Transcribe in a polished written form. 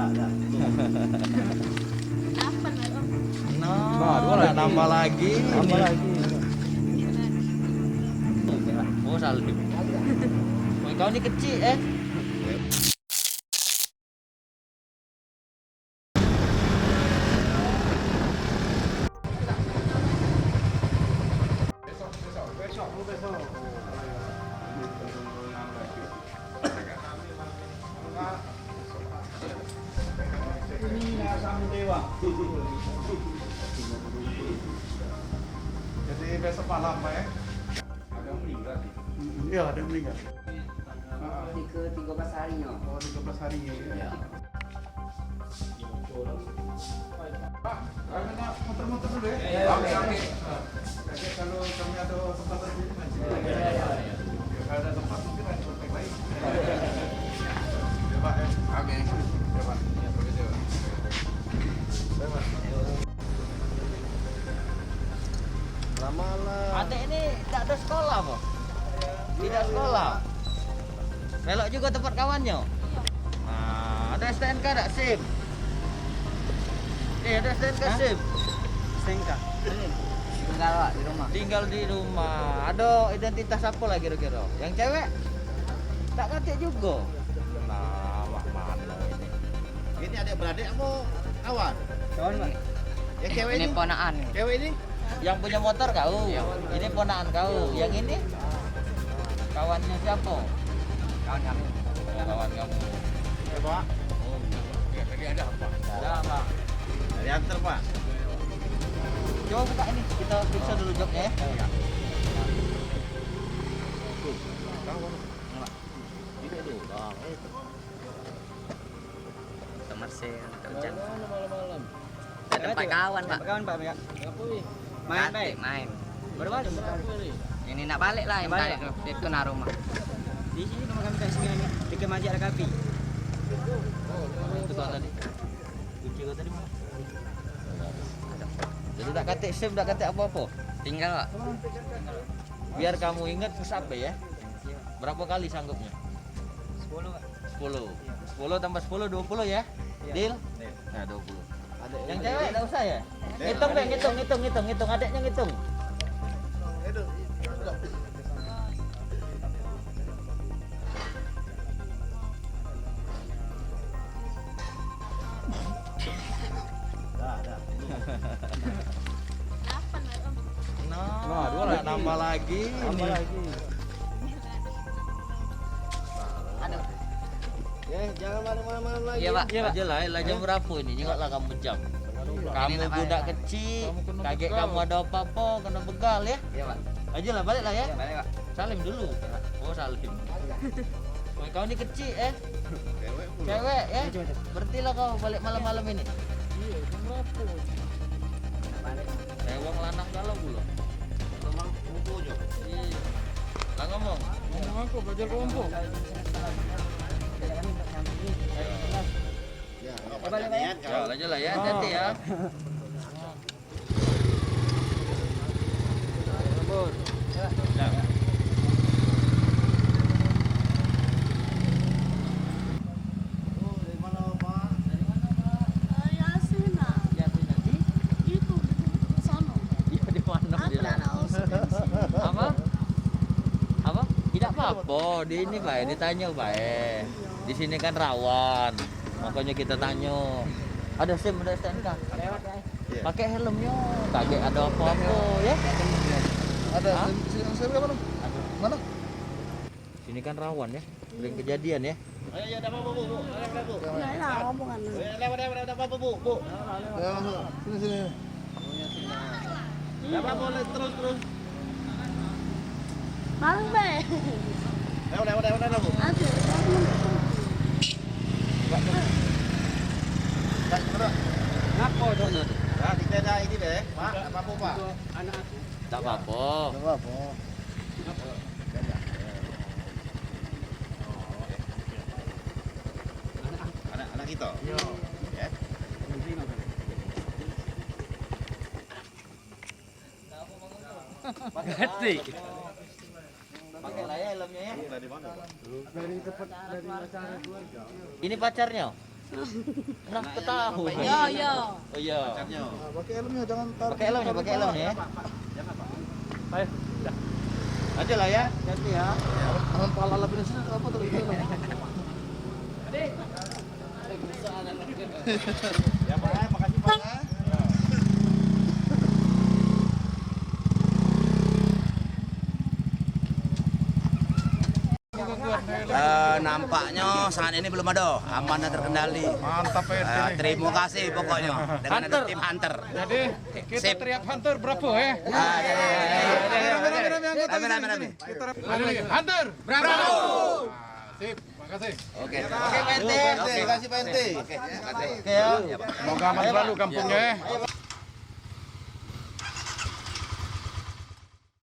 Nah, nambah lagi. Oh, Salim. Oh, kau ini kecil Jadi besok malam ada yang meninggal sih. Iya, ada yang meninggal. Ke 13 harinya. Oh, 13 hari ya. Pak, kami nak muter-muter dulu ya. Oke. Jadi kalau kami ada tempat lagi nanti. Kalau ada tempat mungkin ada tempat lain. Ya, Pak. Oke. Ya, Pak. Ya, begitu. Ya, Pak. Adek ini tidak ada sekolah, Pak. Tidak sekolah. Melok juga tempat kawannya. Nah, ada STNK enggak SIM? Ada STNK SIM. STNK. Tinggal Pak di rumah. Tinggal di rumah. Ada identitas apa lah kira-kira? Yang cewek? Tak katik juga. Nah, mana ini? Ini adik beradik apa kawan? Kawan Pak. Yang cewek Ini ini? ponaan. Cewek ini? Yang punya motor kau. Ini ponakan kau. Yang ini kawannya siapa? Kawan kami. Oh, kawan kamu. Ya Pak. Oh, Ya, tadi ada apa? ada Pak. Dari antar Pak. Coba buka ini, kita periksa dulu joknya ya. Ini dulu. Teman saya kerja. Malam-malam. Tempat kawan Pak. Kawan Pak ya. Main main. Baru balik. Ini nak balik lah yang balik ke rumah. Di sini rumah kami kat sini ni. Dekat Masjid Al-Kafi. Itu kau tadi. Kunci kau tadi mana? Jadi tak katik SIM, tak katik apa-apa. Tinggal Pak. Biar kamu ingat pusat ya. Berapa kali sanggupnya? 10 Pak. 10. 10 tambah 10 20 ya. Deal? Nah, 20. Yang cewek enggak usah ya? Hitung, Bang, hitung. Adeknya ngitung. Nah, nambah lagi. Aduh. Ya, jangan malam-malam lagi. Iya Pak. Aja lah jam berapa ini? Ingatlah kamu jam. Kamu nak budak balik. kecil, kaget kamu ada apa-apa, kena begal ya. Iya Pak. Aja lah balik lah ya. Balik Pak. Salim dulu. Oh, salim. Wah, kau ini kecil Cewek pula. cewek ya. Berarti lah kau balik malam-malam ini. Iya, jam berapa? Balik. Wong lanang galau pula. Memang bukunya. Iya. Lah ngomong. Ngomong aku belajar kelompok. Ya, balik, Pak, ya. Ya, aja lah ya, hati ya. Ya. Dari mana Pak? Yasin nanti. Iya di mana dia? Apa? Apa? Tidak apa-apa. Di ini Pak, ditanya Pak. Di sini kan rawan. Makanya kita tanya. Ada SIM, ada STNK. Iya. Pakai helmnya. Kaget ada apa-apa ya. Ada Hah? SIM mana? Mana? Sini kan rawan ya. Sering kejadian ya. Ayo, ya, ada apa Bu? Ada apa Bu? omongan. Ada apa Bu? Bu. Ya, masuk. Sini. Ada apa boleh terus. Bareng be. Udah Bu. Ada. Ngapa tu? Nah, kita ada ini deh, Pak. Apa Bu, Pak? Tak apa-apa. Anak kita. Iya. Ya. Ganti. Pakai lah ya helmnya ya. Dari mana, Pak? Dari tempat dari acara keluarga. Ini pacarnya? Nah, ketahui. Yo. Oh iya. Pakai helmnya, jangan taruh. Pakai helm ya. Ayo. Aja lah ya. Ganti ya. Jangan pala lapin apa tuh itu. Ya, Pak. Makasih, Pak. Nampaknya saat ini belum ada, aman dan terkendali. Mantap ya. Terima kasih pokoknya dengan ada tim hunter. Jadi kita Sip. teriak hunter berapa ya? Rame. Hunter, bravo. Sip, makasih. Oke. Oke, Pak RT. Terima kasih, Pak RT. Oke ya. Semoga aman selalu kampungnya.